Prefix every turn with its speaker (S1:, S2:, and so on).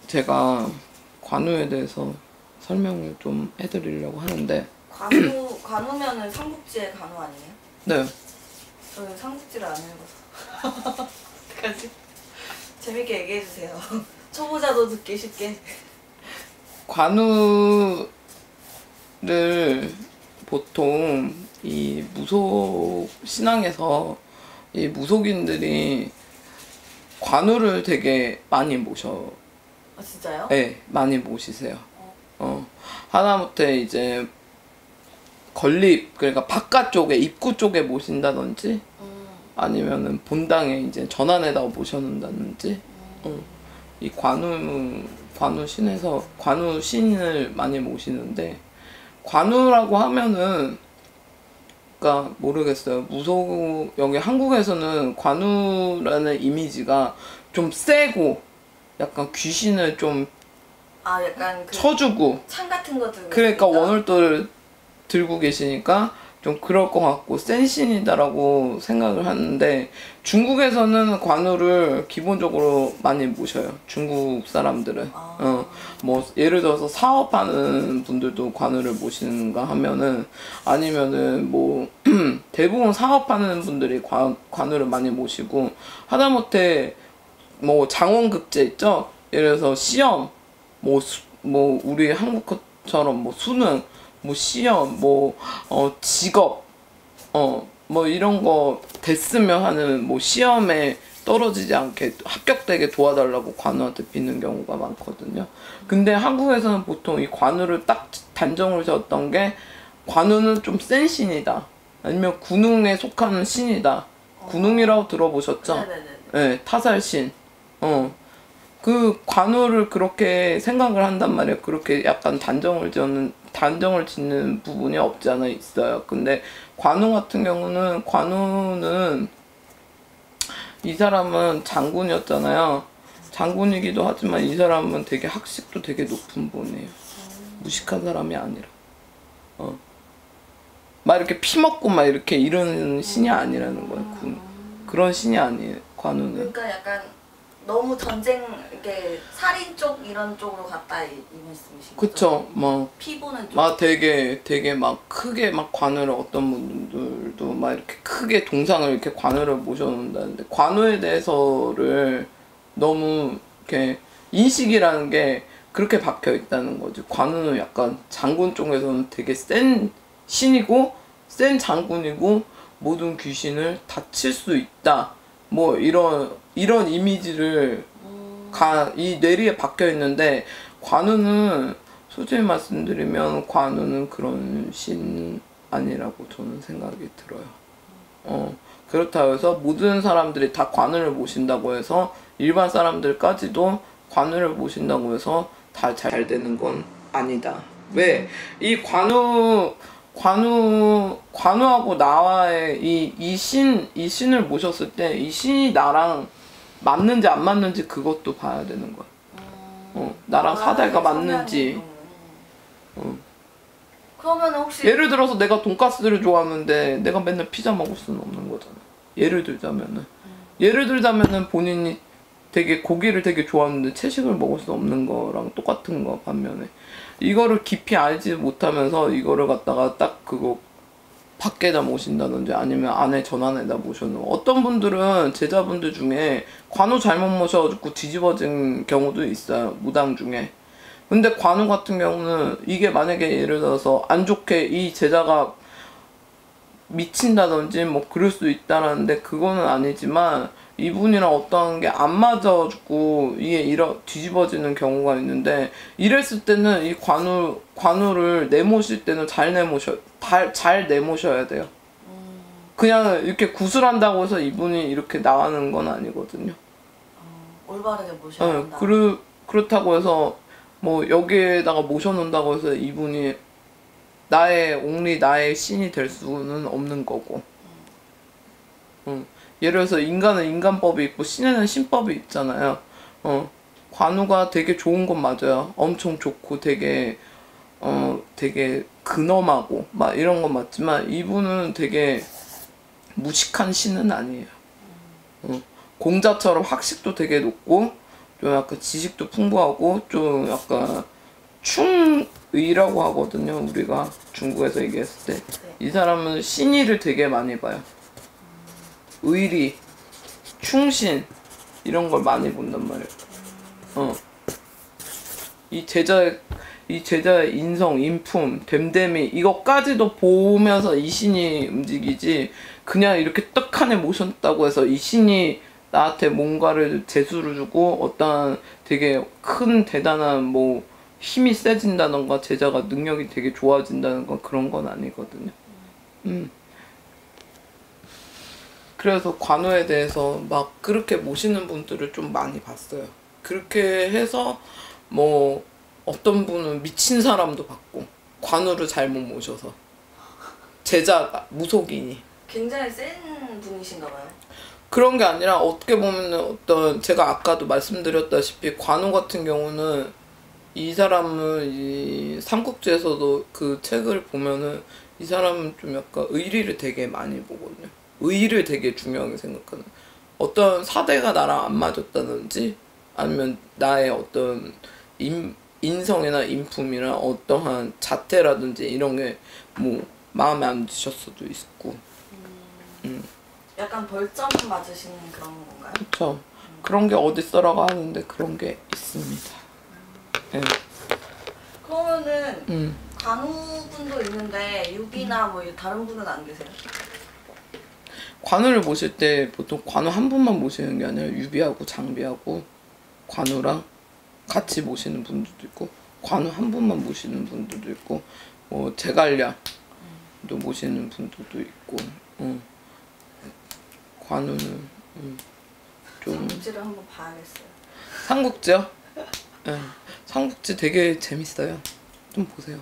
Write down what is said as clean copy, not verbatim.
S1: 제가 관우에 대해서 설명을 좀 해드리려고 하는데
S2: 관우면은 삼국지의 관우 아니에요?
S1: 네.
S2: 저는 삼국지를 안 읽어서 어떡하지? 재밌게 얘기해주세요. 초보자도 듣기 쉽게.
S1: 관우를 보통 이 무속 신앙에서 이 무속인들이 관우를 되게 많이 모셔.
S2: 아 진짜요?
S1: 네, 많이 모시세요. 하다못해 이제 건립, 그러니까 바깥쪽에 입구 쪽에 모신다든지 아니면은 본당에 이제 전안에다 모셔놓는다든지 이 관우 신에서 관우 신을 많이 모시는데, 관우라고 하면은 그러니까 모르겠어요. 무속 여기 한국에서는 관우라는 이미지가 좀 세고 약간 귀신을 좀
S2: 약간 그
S1: 쳐주고
S2: 창 같은 거 들고
S1: 그러니까
S2: 있으니까?
S1: 원울도를 들고 계시니까 좀 그럴 것 같고 센 신이다라고 생각을 하는데, 중국에서는 관우를 기본적으로 많이 모셔요. 중국 사람들은. 뭐 예를 들어서 사업하는 분들도 관우를 모시는가 하면은, 아니면은 뭐 대부분 사업하는 분들이 관우를 많이 모시고, 하다못해 뭐 장원급제 있죠? 예를 들어서 시험, 뭐 우리 한국처럼 뭐 수능, 뭐 시험, 직업, 뭐 이런 거 됐으면 하는 뭐 시험에 떨어지지 않게 합격되게 도와달라고 관우한테 빚는 경우가 많거든요. 근데 한국에서는 보통 이 관우를 딱 단정을 지었던 게, 관우는 좀 센 신이다, 아니면 군웅에 속하는 신이다. 군웅이라고 들어보셨죠?
S2: 네네네.
S1: 네, 타살신. 그 관우를 그렇게 생각을 한단 말이에요. 그렇게 약간 단정을 짓는 부분이 없지 않아 있어요. 근데 관우 같은 경우는, 관우는 이 사람은 장군이었잖아요. 장군이기도 하지만 이 사람은 되게 학식도 되게 높은 분이에요. 무식한 사람이 아니라. 막 이렇게 피 먹고 막 이렇게 이런 신이 아니라는 거예요. 그런 신이 아니에요, 관우는.
S2: 그러니까 약간 너무 전쟁, 이렇게 살인 쪽 이런 쪽으로 갔다 이 말씀이신 거죠?
S1: 그쵸. 뭐
S2: 피보는 쪽.
S1: 막 되게 막 크게 막 관우를, 어떤 분들도 막 이렇게 크게 동상을 이렇게 관우를 모셔놓는다는데, 관우에 대해서를 너무 이렇게 인식이라는 게 그렇게 박혀 있다는 거지. 관우는 약간 장군 쪽에서는 되게 센 신이고 센 장군이고 모든 귀신을 다 칠 수 있다, 뭐 이런 이미지를 이 뇌리에 박혀 있는데, 관우는 솔직히 말씀드리면 관우는 그런 신 아니라고 저는 생각이 들어요. 그렇다고 해서 모든 사람들이 다 관우를 모신다고 해서, 일반 사람들까지도 관우를 모신다고 해서 다 잘 되는 건 아니다. 왜? 이 관우하고 나와의 이 신을 모셨을 때 이 신이 나랑 맞는지 안 맞는지 그것도 봐야 되는 거야. 나랑 사대가 맞는지.
S2: 그러면 혹시
S1: 예를 들어서 내가 돈가스를 좋아하는데 내가 맨날 피자 먹을 수는 없는 거잖아. 예를 들자면은 본인이 되게 고기를 되게 좋아하는데 채식을 먹을 수 없는 거랑 똑같은 거. 반면에 이거를 깊이 알지 못하면서 이거를 갖다가 딱 그거 밖에다 모신다든지 아니면 안에 전안에다 모셔놓은, 어떤 분들은 제자분들 중에 관우 잘못 모셔가지고 뒤집어진 경우도 있어요, 무당 중에. 근데 관우 같은 경우는 이게 만약에 예를 들어서 안 좋게 이 제자가 미친다든지 뭐 그럴 수 있다라는데, 그거는 아니지만 이분이랑 어떤 게 안 맞아가지고 이게 뒤집어지는 경우가 있는데, 이랬을 때는 이 관우를 내모실 때는 잘 내모셔야 돼요. 그냥 이렇게 구슬한다고 해서 이분이 이렇게 나가는 건 아니거든요.
S2: 올바르게 모셔야 한다.
S1: 그렇다고 해서 뭐 여기에다가 모셔놓는다고 해서 이분이 나의 신이 될 수는 없는 거고. 예를 들어서 인간은 인간법이 있고 신에는 신법이 있잖아요. 관우가 되게 좋은 건 맞아요. 엄청 좋고 되게 근엄하고 막 이런 건 맞지만, 이분은 되게 무식한 신은 아니에요. 공자처럼 학식도 되게 높고 좀 약간 지식도 풍부하고 좀 약간 충의라고 하거든요. 우리가 중국에서 얘기했을 때. 이 사람은 신의를 되게 많이 봐요. 의리, 충신 이런 걸 많이 본단 말이에요. 이 제자의 인성, 인품, 됨됨이 이것까지도 보면서 이 신이 움직이지 그냥 이렇게 떡하니 모셨다고 해서 이 신이 나한테 뭔가를 재수를 주고 어떤 되게 큰 대단한 뭐 힘이 세진다던가 제자가 능력이 되게 좋아진다던가 그런 건 아니거든요. 그래서 관우에 대해서 막 그렇게 모시는 분들을 좀 많이 봤어요. 그렇게 해서 뭐 어떤 분은 미친 사람도 봤고 관우를 잘못 모셔서 제자가 무속인이
S2: 굉장히 센 분이신가 봐요.
S1: 그런 게 아니라 어떻게 보면은 어떤 제가 아까도 말씀드렸다시피 관우 같은 경우는 이 사람은 이 삼국지에서도 그 책을 보면은 이 사람은 좀 약간 의리를 되게 많이 보거든요. 의의를 되게 중요하게 생각하는 어떤 사대가 나랑 안 맞았다든지 아니면 나의 어떤 인성이나 인품이나 어떠한 자태라든지 이런 게 뭐 마음에 안 드실 수도 있고
S2: 약간 벌점 맞으시는 그런 건가요?
S1: 그렇죠. 그런 게 어딨어라고 하는데 그런 게 있습니다. 네.
S2: 그러면은 관우분도 있는데 유비나 뭐 다른 분은 안 계세요?
S1: 관우를 모실 때 보통 관우 한 분만 모시는 게 아니라 유비하고 장비하고 관우랑 같이 모시는 분들도 있고 관우 한 분만 모시는 분들도 있고 뭐 제갈량도 모시는 분들도 있고 관우는 좀
S2: 삼국지를 한번 봐야겠어요.
S1: 삼국지요? 네. 삼국지 되게 재밌어요. 좀 보세요.